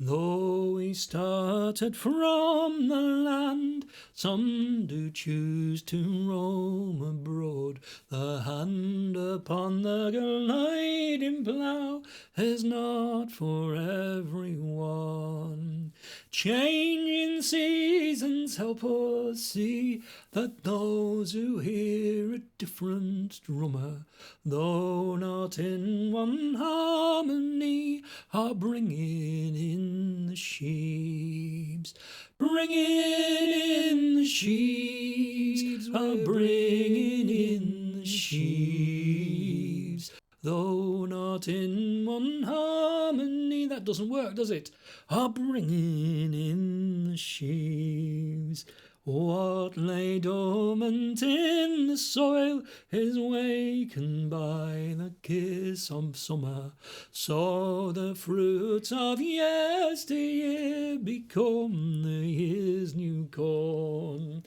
Though we started from the land, some do choose to roam abroad. The hand upon the gliding plough is not for everyone. Changing seasons help us see that those who hear a different drummer, though not in one harmony, are bringing in the sheaves. Bringing in the sheaves, are bringing in the sheaves. Though not in one harmony, that doesn't work, does it? Are bringing in the sheaves. What lay dormant in the soil is wakened by the kiss of summer. So the fruits of yesteryear become the year's new corn.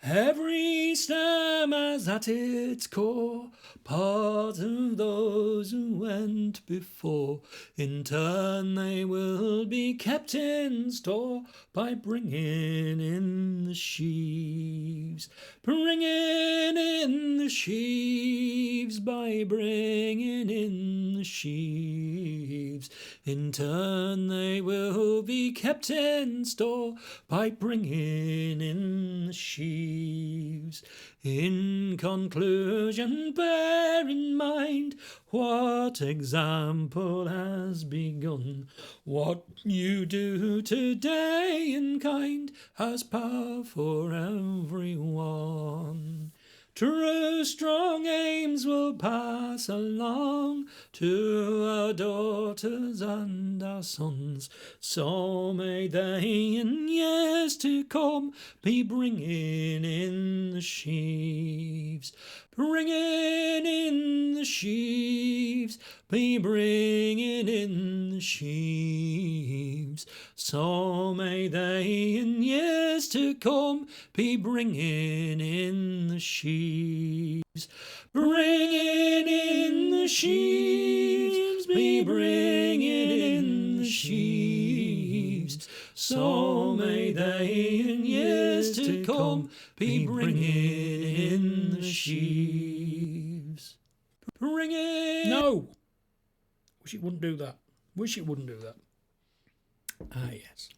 Every stem has at its core part of those who went before. In turn they will be kept in store by bringing in the sheaves. Bringing in the sheaves, by bringing in the sheaves. In turn they will be kept in store by bringing in the sheaves. In conclusion, bear in mind what example has begun. What you do today in kind has power for everyone. True strong aims will pass along to our daughters and our sons. So may they in years to come be bringing in the sheaves. Bringing in the sheaves, be bringing in the sheaves. So may they in years to come be bringing in the sheaves. Bringing in the sheaves, be bringing in the sheaves. So may they in years to come be bringing in the sheaves. Bringing. No! Wish it wouldn't do that. Wish it wouldn't do that. Ah, yes.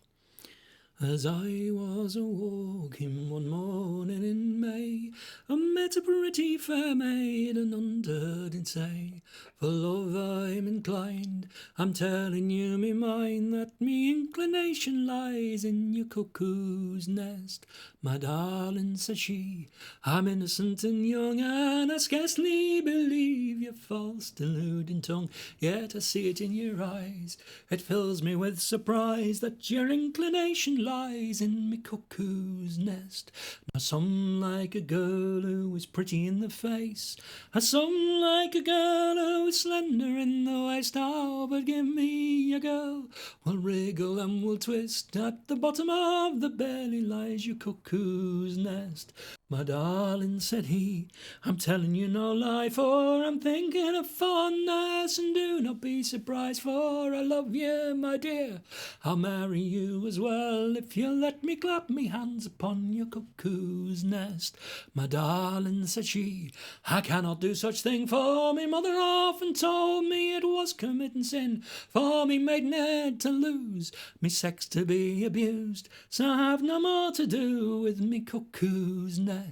As I was a-walking one morning in May, I met a pretty fair maid, and under did say, for love I'm inclined, I'm telling you me mind, that me inclination lies in your cuckoo's nest. My darling, said she, I'm innocent and young, and I scarcely believe your false deluding tongue, yet I see it in your eyes. It fills me with surprise that your inclination lies in me cuckoo's nest. Now some like a girl who is pretty in the face, and some like a girl who is slender in the waist. Oh, but give me a girl, we'll wriggle and we'll twist, at the bottom of the belly lies your cuckoo's nest. My darling, said he, I'm telling you no lie, for I'm thinking of fondness, and do not be surprised, for I love you, my dear. I'll marry you as well, if you'll let me clap me hands upon your cuckoo's nest. My darling, said she, I cannot do such thing, for me mother often told me it was committing sin, for me maidenhead to lose, me sex to be abused, so I have no more to do with me cuckoo's nest.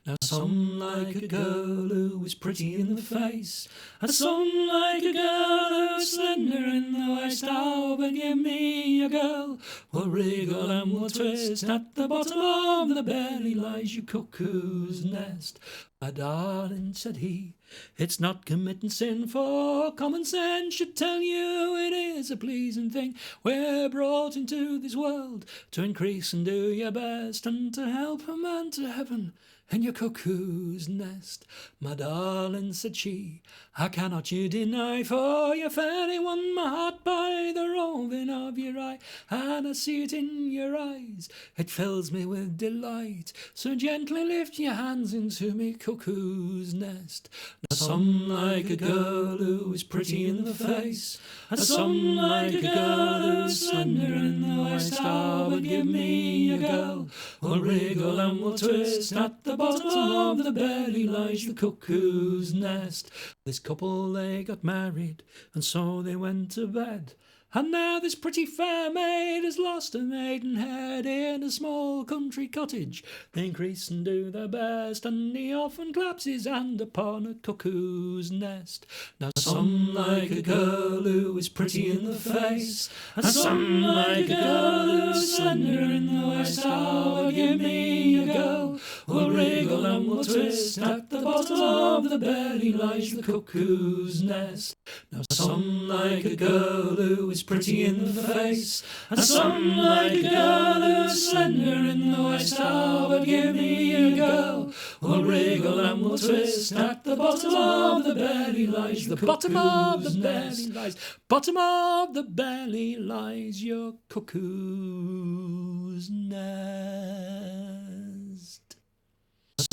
Now some like a girl who is pretty in the face, and some like a girl who's slender in the waist. Oh, but give me a girl, we'll wriggle and we'll twist, at the bottom of the belly lies your cuckoo's nest. My darling, said he, it's not committing sin, for common sense should tell you it is a pleasing thing. We're brought into this world to increase and do your best, and to help a man to heaven in your cuckoo's nest. My darling, said she, I cannot you deny, for you fairly won my heart by the roving of your eye, and I see it in your eyes, it fills me with delight, so gently lift your hands into me cuckoo's nest. Now some like a girl who is pretty in the face, and some like a girl who's slender in the waist. Oh, but give me a girl, we'll wriggle and we'll twist, at the bottom of the belly lies the cuckoo's nest. This couple, they got married, and so they went to bed. And now this pretty fair maid has lost her maidenhead in a small country cottage. They increase and do their best, and he often claps his hand upon a cuckoo's nest. Now some like a girl who is pretty in the face, and some like a girl who's slender in the waist. Oh, give me a girl, we'll wriggle and we'll twist, at the bottom of the belly lies the cuckoo's nest. Now some like a girl who is is pretty in the face, and some like a girl who's slender in the waist. How but give me a girl who'll wriggle and will twist. At the bottom of the belly lies the bottom of the belly lies, bottom of the belly lies your cuckoo's nest.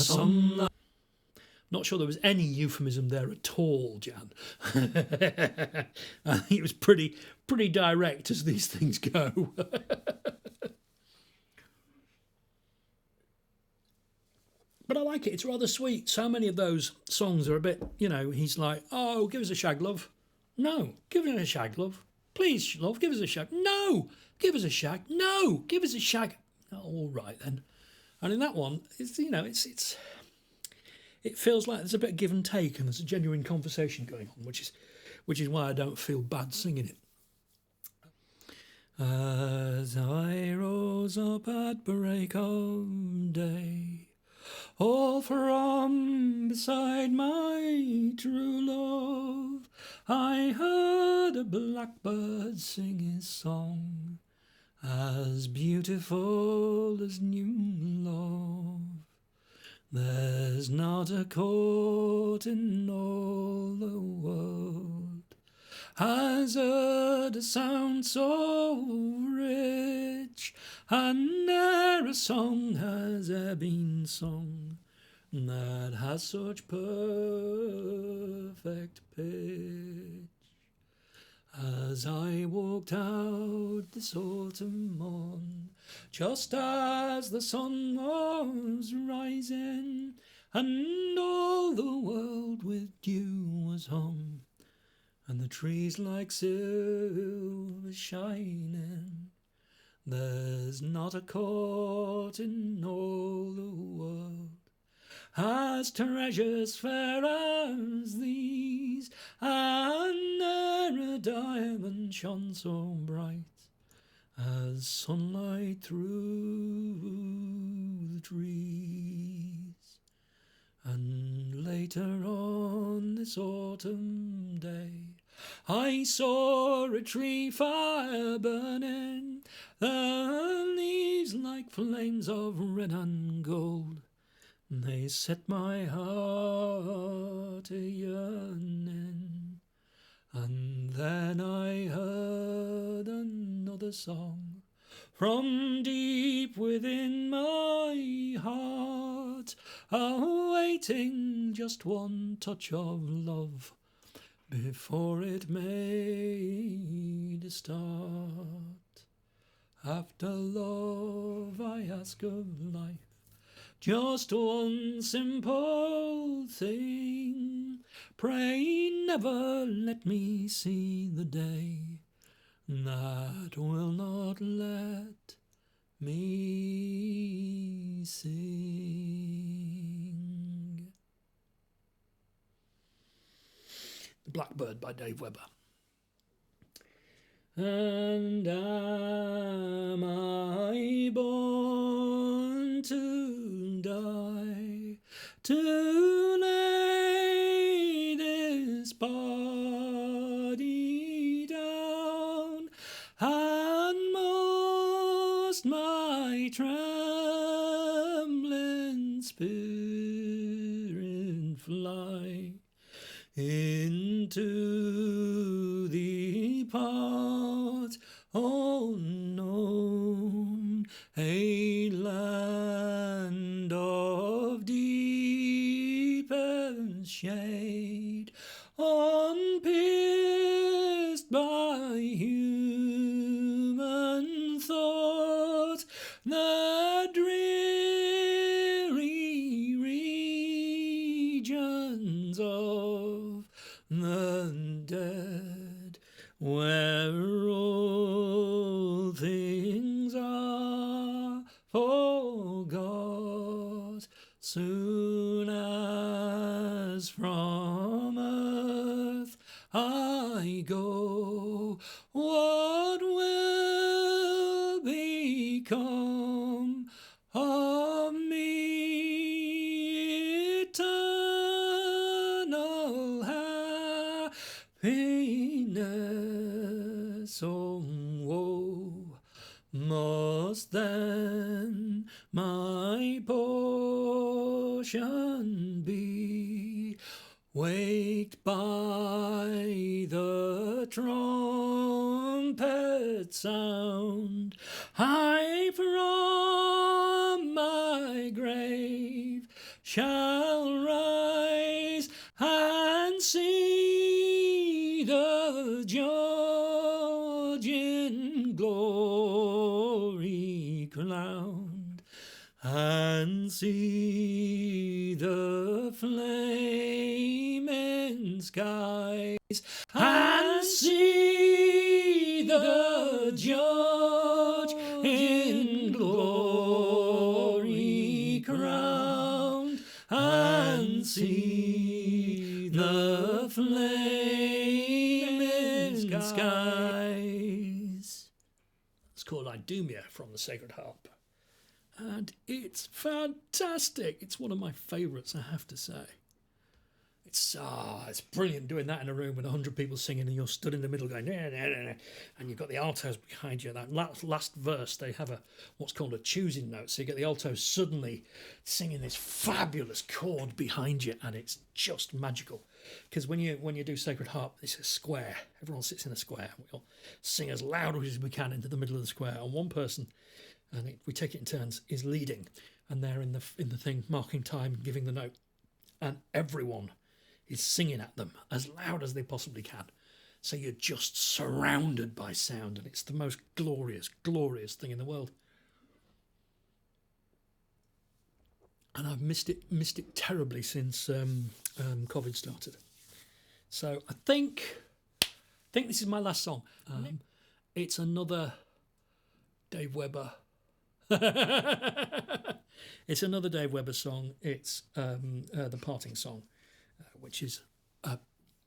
Some Not sure there was any euphemism there at all, Jan. I think it was pretty direct as these things go. But I like it. It's rather sweet. So many of those songs are a bit, he's like, oh, give us a shag, love. No, give us a shag, love. Please, love, give us a shag. No, give us a shag. No, give us a shag. Oh, all right then. And in that one, it feels like there's a bit of give and take, and there's a genuine conversation going on, which is why I don't feel bad singing it. As I rose up at break of day, all from beside my true love, I heard a blackbird sing his song, as beautiful as new love. There's not a court in all the world has heard a sound so rich, and ne'er a song has e'er been sung that has such perfect pitch. As I walked out this autumn morn, just as the sun was rising, and all the world with dew was hung, and the trees like silver shining, there's not a court in all the world has treasures fair as these, and ne'er a diamond shone so bright as sunlight through the trees. And later on this autumn day, I saw a tree fire burning, the leaves like flames of red and gold. They set my heart a-yearning. And then I heard another song from deep within my heart, awaiting just one touch of love before it made a start. After love I ask of life just one simple thing. Pray never let me see the day that will not let me sing. The Blackbird by Dave Webber. And am I born to die, to lay this body down, and must my trembling spirit fly into the part unknown, a land of deepest shade, unpierced by human thought, the dreary regions of the dead, where all things are forgot, soon as from earth I go. What will become of me? Eternal happiness song woe must then my portion be, waked by the trumpet sound. I from my grave shall rise and see the Judge in glory crowned, and see the flaming skies, and see the Judge in glory crowned, and see the flaming skies. It's called Idumea from the Sacred Harp, and it's fantastic. It's one of my favourites, I have to say. It's brilliant doing that in a room with 100 people singing and you're stood in the middle going, nah, nah, nah, nah, and you've got the altos behind you. That last verse, they have what's called a choosing note, so you get the altos suddenly singing this fabulous chord behind you, and it's just magical. Because when you do Sacred Harp, it's a square. Everyone sits in a square. We all sing as loud as we can into the middle of the square, and one person, and we take it in turns, is leading, and they're in the thing marking time, giving the note, and everyone is singing at them as loud as they possibly can. So you're just surrounded by sound, and it's the most glorious, glorious thing in the world. And I've missed it terribly since COVID started. So I think this is my last song. It's another Dave Webber. It's another Dave Webber song. It's the Parting Song, which is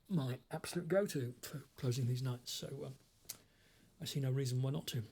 my absolute go-to for closing these nights. So I see no reason why not to.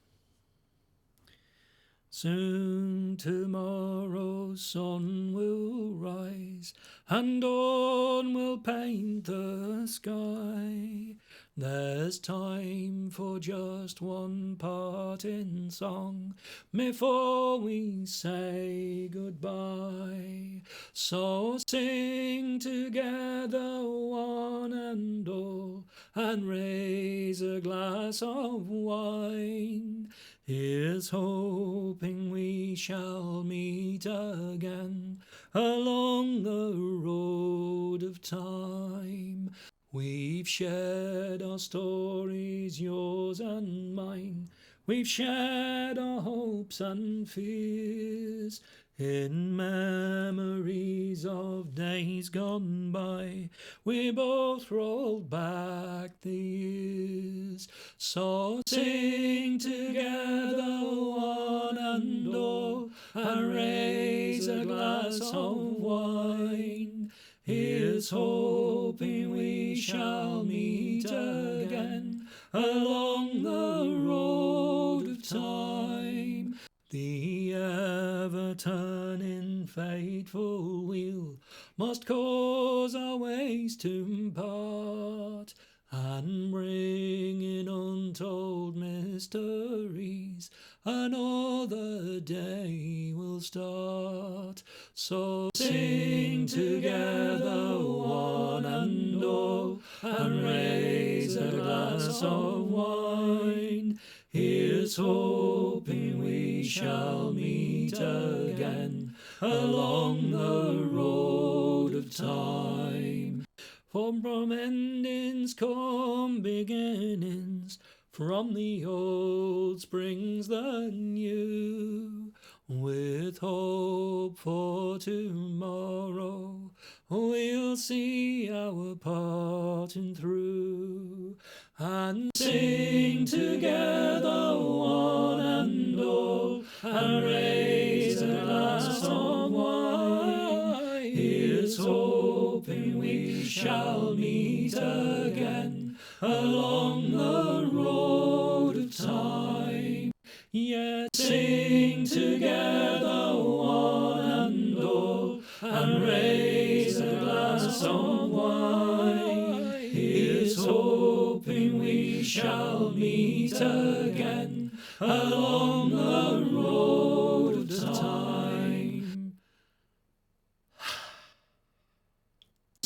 Soon tomorrow's sun will rise, and dawn will paint the sky. There's time for just one parting song before we say goodbye. So sing together, one and all, and raise a glass of wine. Here's hoping we shall meet again along the road of time. We've shared our stories, yours and mine. We've shared our hopes and fears in memories of days gone by. We both rolled back the years. So sing together, one and all, and raise a glass of wine. Here's hoping we shall meet again along the road of time. The ever-turning fateful wheel must cause our ways to part, and bring in untold mysteries another day will start. So sing together, one and all, and raise a glass of wine. Here's hoping we shall meet again along the road of time. For from endings come beginnings, from the old springs the new. With hope for tomorrow, we'll see our parting through, and sing together, one and all, and raise a glass of wine. Here's hoping we shall meet again along the road of time. Yet sing together, one and all, and raise a glass of wine. Here's hoping we shall meet meet again along the road of time.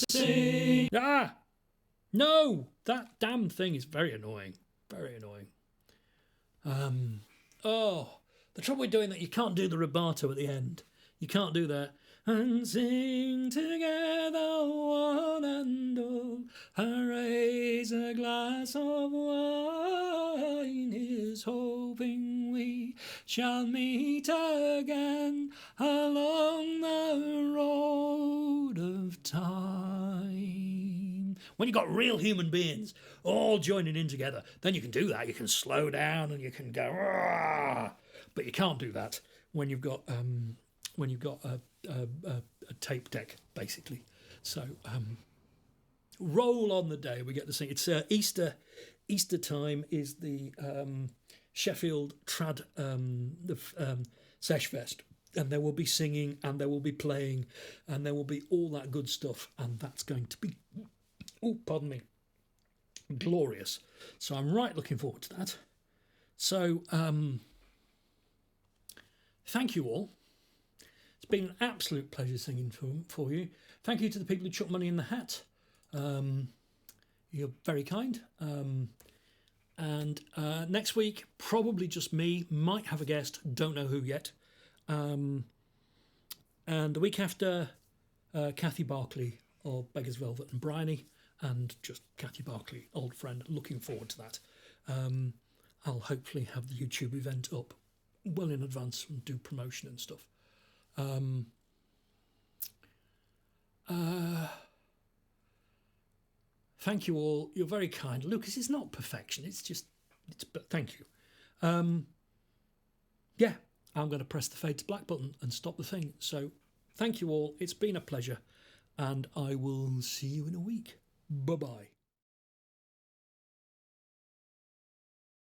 Sing. Ah! No! That damn thing is very annoying. Very annoying. Oh, the trouble with doing that, you can't do the rubato at the end. You can't do that. And sing together, one and all, and raise a glass of wine. Here's hoping we shall meet again along the road of time. When you've got real human beings all joining in together, then you can do that. You can slow down and you can go, "Rah!" But you can't do that when you've got a tape deck, basically. So roll on the day we get to sing. It's Easter time is the Sheffield Trad Sesh Fest, and there will be singing and there will be playing and there will be all that good stuff, and that's going to be, oh pardon me, glorious. So I'm right looking forward to that. So thank you all. It's been an absolute pleasure singing for you. Thank you to the people who chucked money in the hat. You're very kind. And next week, probably just me. Might have a guest. Don't know who yet. And the week after, Kathy Barclay of Beggars Velvet and Bryony. And just Kathy Barclay, old friend. Looking forward to that. I'll hopefully have the YouTube event up well in advance and do promotion and stuff. Thank you all. You're very kind. Lucas, it's not perfection. But thank you. Yeah, I'm going to press the fade to black button and stop the thing. So thank you all. It's been a pleasure, and I will see you in a week. Bye-bye.